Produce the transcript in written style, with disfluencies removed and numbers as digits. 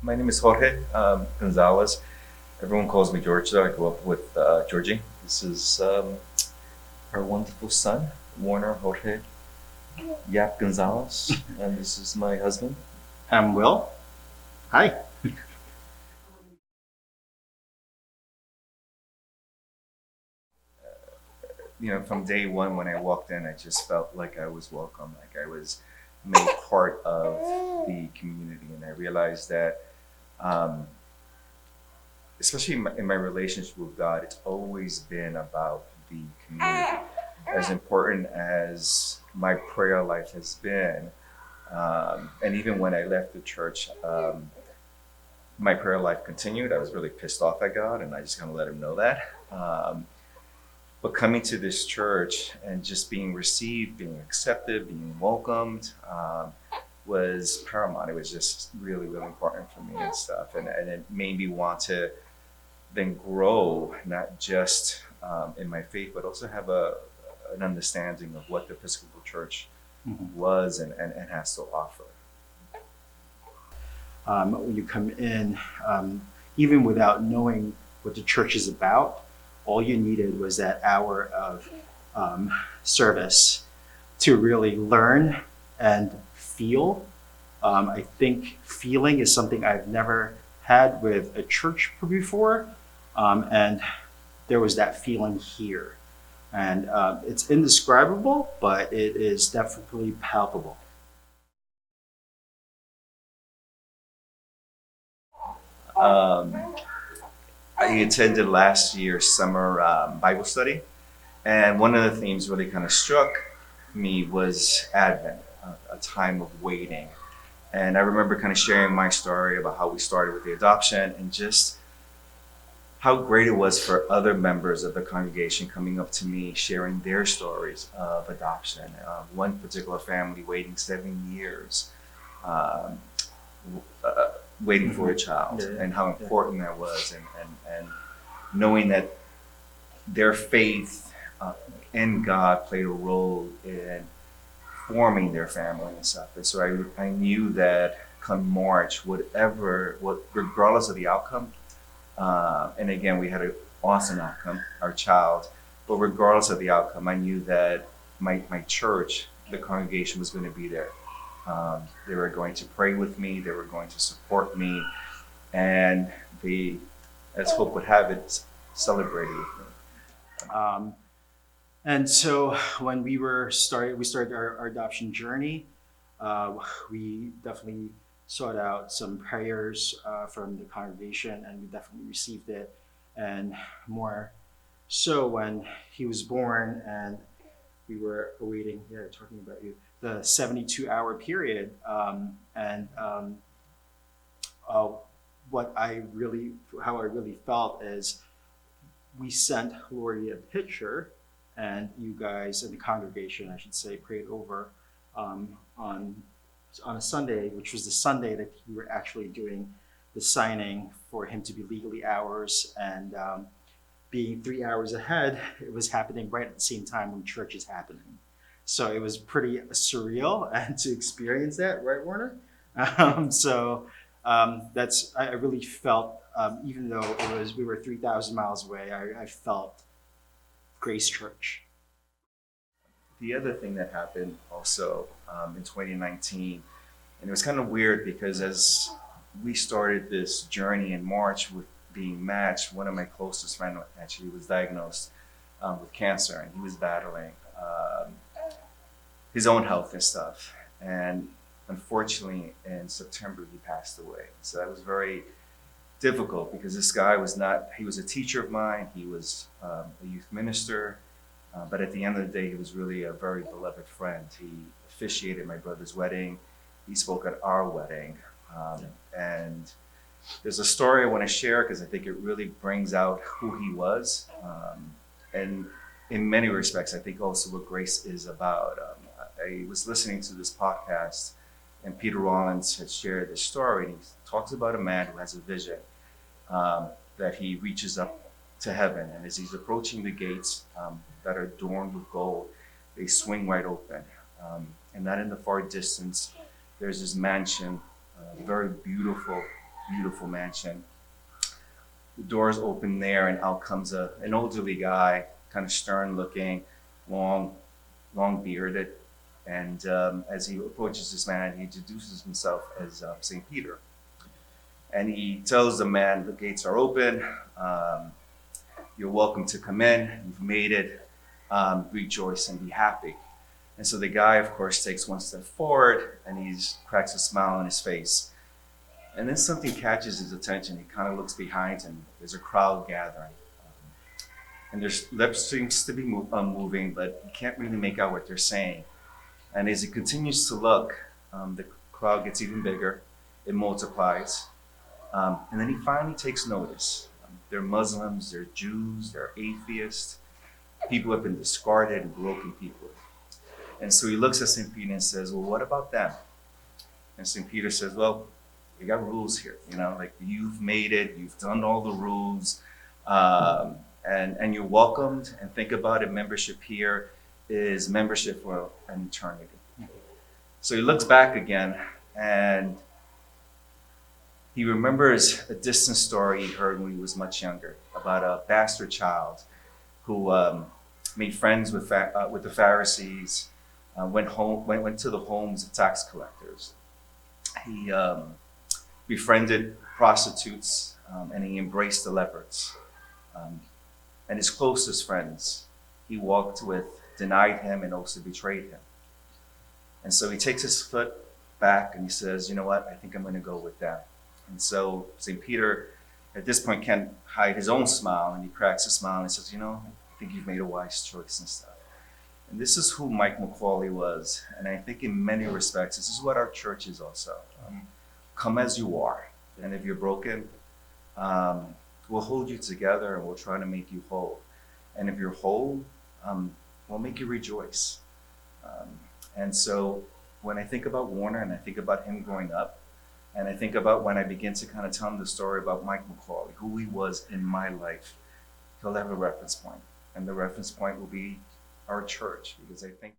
My name is Jorge Gonzalez. Everyone calls me George. I grew up with Georgie. This is our wonderful son, Warner Jorge Yap Gonzalez, and this is my husband. I'm Will. Hi. From day one when I walked in, I just felt like I was welcome, like I was made part of the community, and I realized that, um, especially in my relationship with God, it's always been about the community. As important as my prayer life has been, and even when I left the church, my prayer life continued. I was really pissed off at God, and I just kind of let Him know that. But coming to this church and just being received, being accepted, being welcomed was paramount. It was just really, really important for me and stuff. And it made me want to then grow, not just in my faith, but also have an understanding of what the Episcopal Church Mhm. was and has to offer. When you come in, even without knowing what the church is about, all you needed was that hour of service to really learn and feel. I think feeling is something I've never had with a church before, and there was that feeling here. And it's indescribable, but it is definitely palpable. Um, I attended last year's summer Bible study, and one of the themes really kind of struck me was Advent, a time of waiting. And I remember kind of sharing my story about how we started with the adoption and just how great it was for other members of the congregation coming up to me, sharing their stories of adoption. One particular family waiting 7 years, um, uh, waiting for a child, Yeah, and how yeah. important that was, and knowing that their faith in God played a role in forming their family and stuff. And so I knew that come March, regardless of the outcome, and again, we had an awesome outcome, our child, but regardless of the outcome, I knew that my church, the congregation, was going to be there. They were going to pray with me, they were going to support me, and they, as hope would have it, celebrated with me. Um, And so when we started our adoption journey. Uh, we definitely sought out some prayers from the congregation, and we definitely received it. And more so when he was born, and we were awaiting, yeah, talking about you, the 72-hour period. And uh, what I really, how I really felt is we sent Lori a picture, and you guys in the congregation, I should say, prayed over um, on on a Sunday, which was the Sunday that we were actually doing the signing for him to be legally ours. And being 3 hours ahead, it was happening right at the same time when church is happening. So it was pretty surreal and to experience that, right, Warner? So that's I really felt, even though we were 3,000 miles away, I felt Grace Church. The other thing that happened also in 2019, and it was kind of weird because as we started this journey in March with being matched, one of my closest friends actually was diagnosed with cancer, and he was battling his own health and stuff. And unfortunately, in September, he passed away. So that was very difficult because this guy was not, he was a teacher of mine, he was a youth minister, but at the end of the day, he was really a very beloved friend. He officiated my brother's wedding, he spoke at our wedding. And there's a story I want to share because I think it really brings out who he was. And in many respects, I think also what grace is about. I was listening to this podcast, and Peter Rollins had shared this story, and he talks about a man who has a vision that he reaches up to heaven, and as he's approaching the gates that are adorned with gold, they swing wide open, and not in the far distance, there's this mansion, very beautiful, beautiful mansion. The doors open there, and out comes an elderly guy, kind of stern looking, long bearded. And as he approaches this man, he introduces himself as St. Peter. And he tells the man, the gates are open. You're welcome to come in. You've made it. Rejoice and be happy. And so the guy, of course, takes one step forward and he cracks a smile on his face. And then something catches his attention. He kind of looks behind him. There's a crowd gathering. And their lips seems to be moving, but he can't really make out what they're saying. And as he continues to look, the crowd gets even bigger. It multiplies. And then he finally takes notice. They're Muslims, they're Jews, they're atheists. People have been discarded and broken people. And so he looks at St. Peter and says, well, what about them? And St. Peter says, well, we got rules here, like you've made it, you've done all the rules, and you're welcomed. And think about it, membership here is membership for an eternity. So he looks back again and he remembers a distant story he heard when he was much younger about a bastard child who made friends with the Pharisees, went to the homes of tax collectors. He befriended prostitutes, and he embraced the lepers. And his closest friends he walked with denied him and also betrayed him. And so he takes his foot back and he says, you know what, I think I'm going to go with them. And so St. Peter at this point can't hide his own smile, and he cracks a smile and he says, I think you've made a wise choice and stuff. And this is who Mike McCauley was. And I think in many respects, this is what our church is also. Come as you are. And if you're broken, we'll hold you together and we'll try to make you whole. And if you're whole, we'll make you rejoice. And so when I think about Warner and I think about him growing up, and I think about when I begin to kind of tell him the story about Mike McCauley, who he was in my life, he'll have a reference point. And the reference point will be our church, because I think